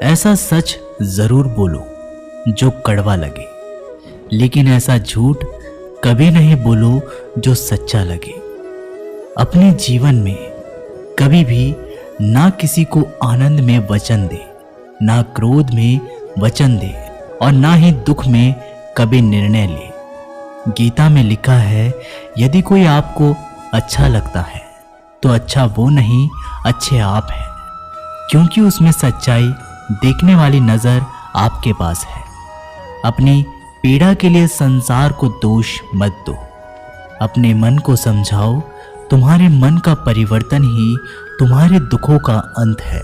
ऐसा सच जरूर बोलो जो कड़वा लगे, लेकिन ऐसा झूठ कभी नहीं बोलो जो सच्चा लगे। अपने जीवन में कभी भी ना किसी को आनंद में वचन दे, ना क्रोध में वचन दे, और ना ही दुख में कभी निर्णय ले। गीता में लिखा है, यदि कोई आपको अच्छा लगता है तो अच्छा वो नहीं, अच्छे आप हैं, क्योंकि उसमें सच्चाई देखने वाली नजर आपके पास है। अपनी पीड़ा के लिए संसार को दोष मत दो। अपने मन को समझाओ, तुम्हारे मन का परिवर्तन ही तुम्हारे दुखों का अंत है।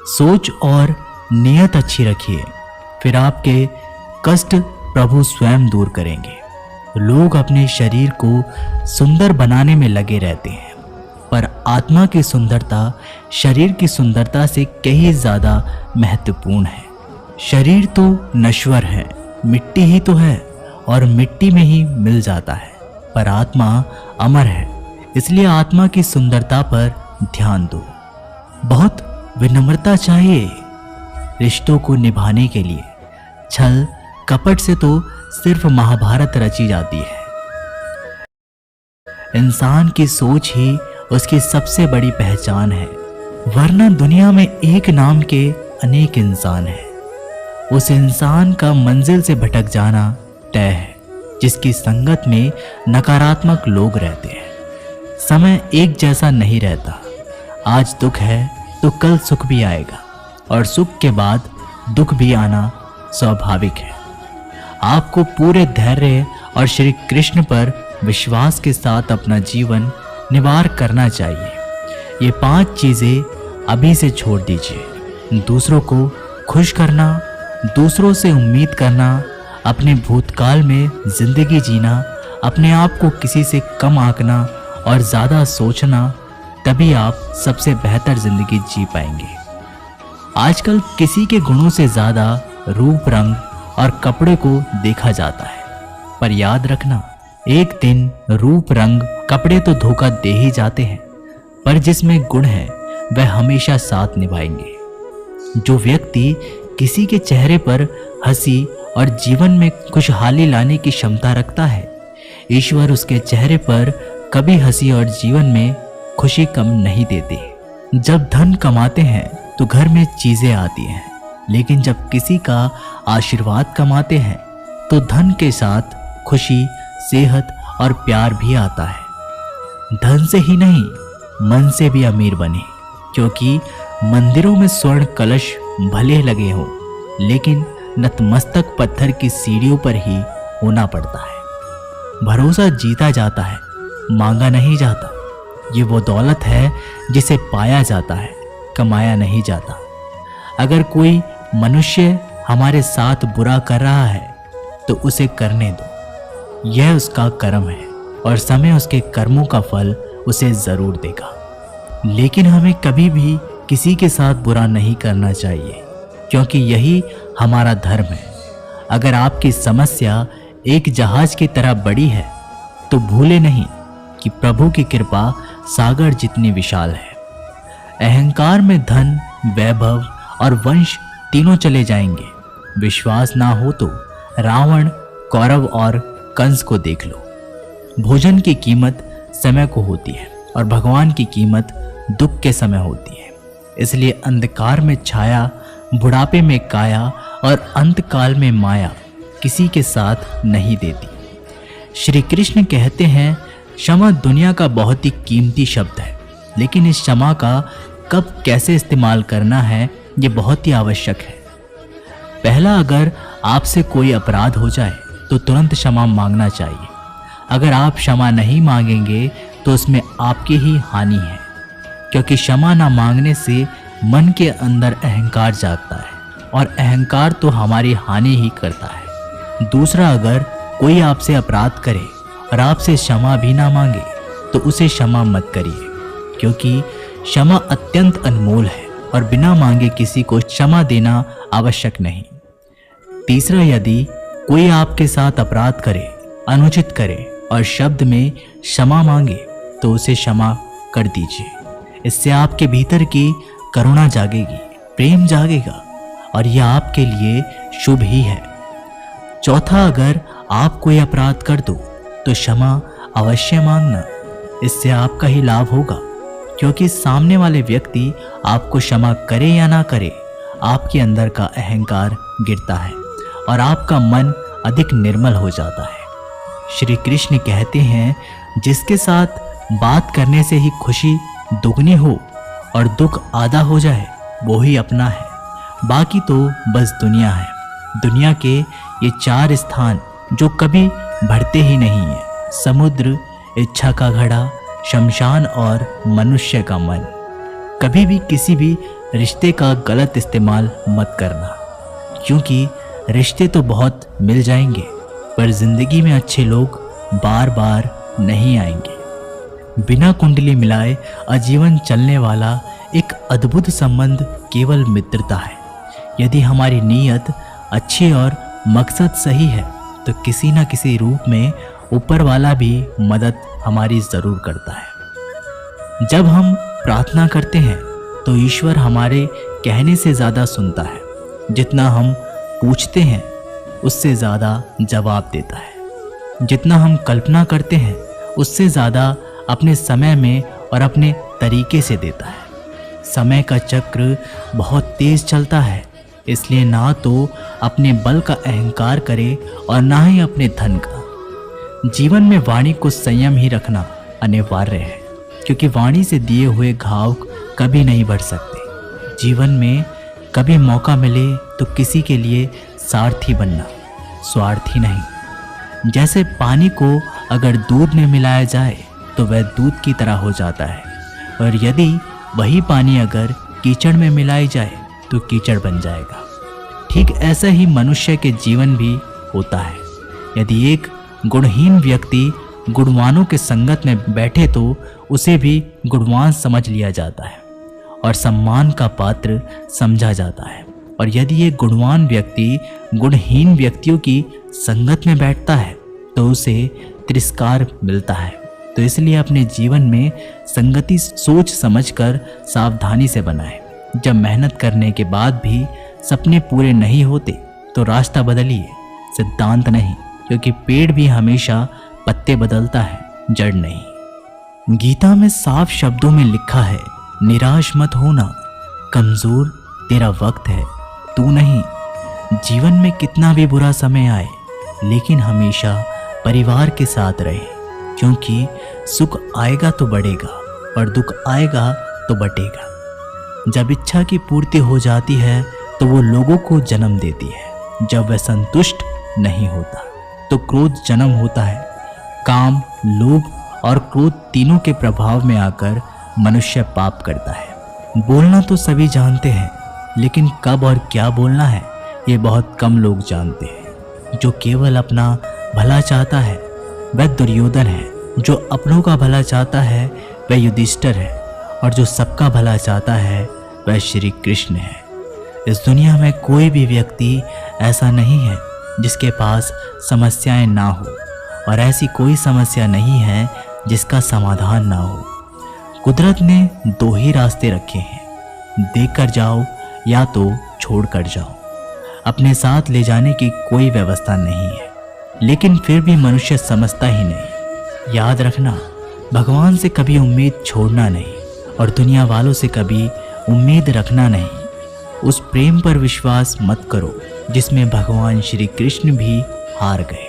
सोच और नियत अच्छी रखिए, फिर आपके कष्ट प्रभु स्वयं दूर करेंगे। लोग अपने शरीर को सुंदर बनाने में लगे रहते हैं, पर आत्मा की सुंदरता शरीर की सुंदरता से कहीं ज्यादा महत्वपूर्ण है। शरीर तो नश्वर है, मिट्टी ही तो है और मिट्टी में ही मिल जाता है, पर आत्मा अमर है, इसलिए आत्मा की सुंदरता पर ध्यान दो। बहुत विनम्रता चाहिए रिश्तों को निभाने के लिए। छल कपट से तो सिर्फ महाभारत रची जाती है। इंसान की सोच ही उसकी सबसे बड़ी पहचान है, वरना दुनिया में एक नाम के अनेक इंसान हैं। उस इंसान का मंजिल से भटक जाना तय है, जिसकी संगत में नकारात्मक लोग रहते हैं। समय एक जैसा नहीं रहता, आज दुख है तो कल सुख भी आएगा, और सुख के बाद दुख भी आना स्वाभाविक है। आपको पूरे धैर्य और श्री कृष्ण पर विश्वास के साथ अपना जीवन निवार करना चाहिए। ये 5 चीजें अभी से छोड़ दीजिए। दूसरों को खुश करना, दूसरों से उम्मीद करना, अपने भूतकाल में जिंदगी जीना, अपने आप को किसी से कम आंकना और ज़्यादा सोचना, तभी आप सबसे बेहतर जिंदगी जी पाएंगे। आजकल किसी के गुणों से ज़्यादा रूप, रंग और कपड़े को देखा जाता है, पर याद रखना, एक दिन रूप, रंग, कपड़े तो धोखा दे ही जाते हैं, पर जिसमें गुण है वह हमेशा साथ निभाएंगे। जो व्यक्ति किसी के चेहरे पर हंसी और जीवन में खुशहाली लाने की क्षमता रखता है, ईश्वर उसके चेहरे पर कभी हंसी और जीवन में खुशी कम नहीं देते। जब धन कमाते हैं तो घर में चीजें आती हैं, लेकिन जब किसी का आशीर्वाद कमाते हैं तो धन के साथ खुशी, सेहत और प्यार भी आता है। धन से ही नहीं, मन से भी अमीर बने, क्योंकि मंदिरों में स्वर्ण कलश भले लगे हों, लेकिन नतमस्तक पत्थर की सीढ़ियों पर ही होना पड़ता है। भरोसा जीता जाता है, मांगा नहीं जाता। ये वो दौलत है जिसे पाया जाता है, कमाया नहीं जाता। अगर कोई मनुष्य हमारे साथ बुरा कर रहा है तो उसे करने दो, यह उसका कर्म है और समय उसके कर्मों का फल उसे जरूर देगा। लेकिन हमें कभी भी किसी के साथ बुरा नहीं करना चाहिए, क्योंकि यही हमारा धर्म है। अगर आपकी समस्या एक जहाज की तरह बड़ी है तो भूले नहीं कि प्रभु की कृपा सागर जितनी विशाल है। अहंकार में धन, वैभव और वंश तीनों चले जाएंगे। विश्वास ना हो तो रावण, कौरव और कंस को देख लो। भोजन की कीमत समय को होती है और भगवान की कीमत दुख के समय होती है। इसलिए अंधकार में छाया, बुढ़ापे में काया और अंतकाल में माया किसी के साथ नहीं देती। श्री कृष्ण कहते हैं, क्षमा दुनिया का बहुत ही कीमती शब्द है, लेकिन इस क्षमा का कब कैसे इस्तेमाल करना है ये बहुत ही आवश्यक है। पहला, अगर आपसे कोई अपराध हो जाए तो तुरंत क्षमा मांगना चाहिए। अगर आप क्षमा नहीं मांगेंगे तो उसमें आपकी ही हानि है, क्योंकि क्षमा ना मांगने से मन के अंदर अहंकार जागता है और अहंकार तो हमारी हानि ही करता है। दूसरा, अगर कोई आपसे अपराध करे और आपसे क्षमा भी ना मांगे तो उसे क्षमा मत करिए, क्योंकि क्षमा अत्यंत अनमोल है और बिना मांगे किसी को क्षमा देना आवश्यक नहीं। तीसरा, यदि कोई आपके साथ अपराध करे, अनुचित करे और शब्द में क्षमा मांगे तो उसे क्षमा कर दीजिए। इससे आपके भीतर की करुणा जागेगी, प्रेम जागेगा और यह आपके लिए शुभ ही है। चौथा, अगर आप कोई अपराध कर दो तो क्षमा अवश्य मांगना, इससे आपका ही लाभ होगा, क्योंकि सामने वाले व्यक्ति आपको क्षमा करे या ना करे, आपके अंदर का अहंकार गिरता है और आपका मन अधिक निर्मल हो जाता है। श्री कृष्ण कहते हैं, जिसके साथ बात करने से ही खुशी दुगनी हो और दुख आधा हो जाए वो ही अपना है, बाकी तो बस दुनिया है। दुनिया के ये 4 स्थान जो कभी बढ़ते ही नहीं है, समुद्र, इच्छा का घड़ा, शमशान और मनुष्य का मन। कभी भी किसी भी रिश्ते का गलत इस्तेमाल मत करना, क्योंकि रिश्ते तो बहुत मिल जाएंगे पर जिंदगी में अच्छे लोग बार बार नहीं आएंगे। बिना कुंडली मिलाए आजीवन चलने वाला एक अद्भुत संबंध केवल मित्रता है। यदि हमारी नीयत अच्छी और मकसद सही है तो किसी न किसी रूप में ऊपर वाला भी मदद हमारी जरूर करता है। जब हम प्रार्थना करते हैं तो ईश्वर हमारे कहने से ज़्यादा सुनता है। जितना हम पूछते हैं उससे ज़्यादा जवाब देता है। जितना हम कल्पना करते हैं उससे ज़्यादा अपने समय में और अपने तरीके से देता है। समय का चक्र बहुत तेज चलता है, इसलिए ना तो अपने बल का अहंकार करे और ना ही अपने धन का। जीवन में वाणी को संयम ही रखना अनिवार्य है, क्योंकि वाणी से दिए हुए घाव कभी नहीं बढ़ सकते। जीवन में कभी मौका मिले तो किसी के लिए सारथी बनना, स्वार्थी नहीं। जैसे पानी को अगर दूध में मिलाया जाए तो वह दूध की तरह हो जाता है, और यदि वही पानी अगर कीचड़ में मिलाई जाए तो कीचड़ बन जाएगा। ठीक ऐसा ही मनुष्य के जीवन भी होता है। यदि एक गुणहीन व्यक्ति गुणवानों के संगत में बैठे तो उसे भी गुणवान समझ लिया जाता है और सम्मान का पात्र समझा जाता है। और यदि एक गुणवान व्यक्ति गुणहीन व्यक्तियों की संगत में बैठता है तो उसे तिरस्कार मिलता है। तो इसलिए अपने जीवन में संगति सोच समझकर सावधानी से बनाएं। जब मेहनत करने के बाद भी सपने पूरे नहीं होते तो रास्ता बदलिए, सिद्धांत नहीं, क्योंकि पेड़ भी हमेशा पत्ते बदलता है, जड़ नहीं। गीता में साफ शब्दों में लिखा है, निराश मत होना, कमजोर तेरा वक्त है, तू नहीं। जीवन में कितना भी बुरा समय आए लेकिन हमेशा परिवार के साथ रहे, क्योंकि सुख आएगा तो बढ़ेगा और दुख आएगा तो बटेगा। जब इच्छा की पूर्ति हो जाती है तो वो लोगों को जन्म देती है। जब वह संतुष्ट नहीं होता तो क्रोध जन्म होता है। काम, लोभ और क्रोध तीनों के प्रभाव में आकर मनुष्य पाप करता है। बोलना तो सभी जानते हैं, लेकिन कब और क्या बोलना है ये बहुत कम लोग जानते हैं। जो केवल अपना भला चाहता है वह दुर्योधन है, जो अपनों का भला चाहता है वह युधिष्ठिर है, और जो सबका भला चाहता है वह श्री कृष्ण है। इस दुनिया में कोई भी व्यक्ति ऐसा नहीं है जिसके पास समस्याएं ना हो, और ऐसी कोई समस्या नहीं है जिसका समाधान ना हो। कुदरत ने 2 ही रास्ते रखे हैं, देकर जाओ या तो छोड़ कर जाओ। अपने साथ ले जाने की कोई व्यवस्था नहीं है, लेकिन फिर भी मनुष्य समझता ही नहीं। याद रखना, भगवान से कभी उम्मीद छोड़ना नहीं और दुनिया वालों से कभी उम्मीद रखना नहीं। उस प्रेम पर विश्वास मत करो जिसमें भगवान श्री कृष्ण भी हार गए।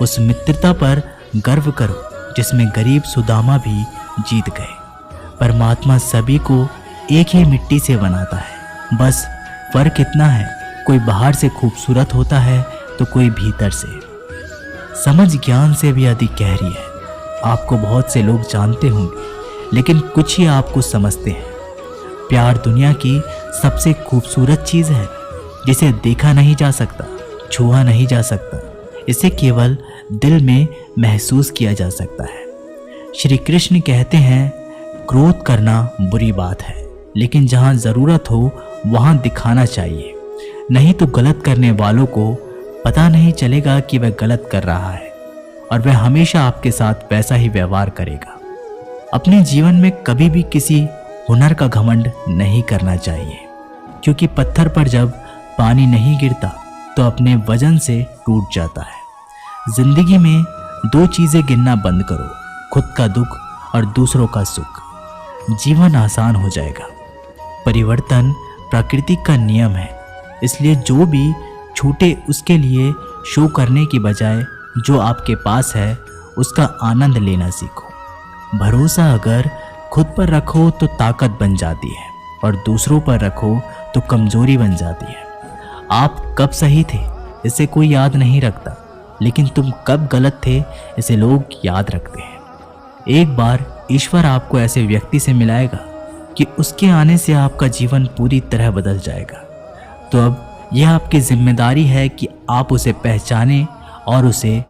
उस मित्रता पर गर्व करो जिसमें गरीब सुदामा भी जीत गए। परमात्मा सभी को एक ही मिट्टी से बनाता है, बस फर्क इतना है, कोई बाहर से खूबसूरत होता है तो कोई भीतर से। समझ ज्ञान से भी अधिक गहरी है। आपको बहुत से लोग जानते होंगे, लेकिन कुछ ही आपको समझते हैं। प्यार दुनिया की सबसे खूबसूरत चीज़ है, जिसे देखा नहीं जा सकता, छुआ नहीं जा सकता, इसे केवल दिल में महसूस किया जा सकता है। श्री कृष्ण कहते हैं, क्रोध करना बुरी बात है, लेकिन जहाँ ज़रूरत हो वहाँ दिखाना चाहिए, नहीं तो गलत करने वालों को पता नहीं चलेगा कि वह गलत कर रहा है, और वह हमेशा आपके साथ वैसा ही व्यवहार करेगा। अपने जीवन में कभी भी किसी हुनर का घमंड नहीं करना चाहिए, क्योंकि पत्थर पर जब पानी नहीं गिरता तो अपने वजन से टूट जाता है। जिंदगी में दो चीजें गिनना बंद करो, खुद का दुख और दूसरों का सुख। जीवन आसान हो जाएगा। परिवर्तन प्रकृति का नियम है, इसलिए जो भी छूटे उसके लिए शो करने की बजाय जो आपके पास है उसका आनंद लेना सीखो। भरोसा अगर खुद पर रखो तो ताकत बन जाती है और दूसरों पर रखो तो कमजोरी बन जाती है। आप कब सही थे इसे कोई याद नहीं रखता, लेकिन तुम कब गलत थे इसे लोग याद रखते हैं। एक बार ईश्वर आपको ऐसे व्यक्ति से मिलाएगा कि उसके आने से आपका जीवन पूरी तरह बदल जाएगा। तो अब यह आपकी जिम्मेदारी है कि आप उसे पहचानें और उसे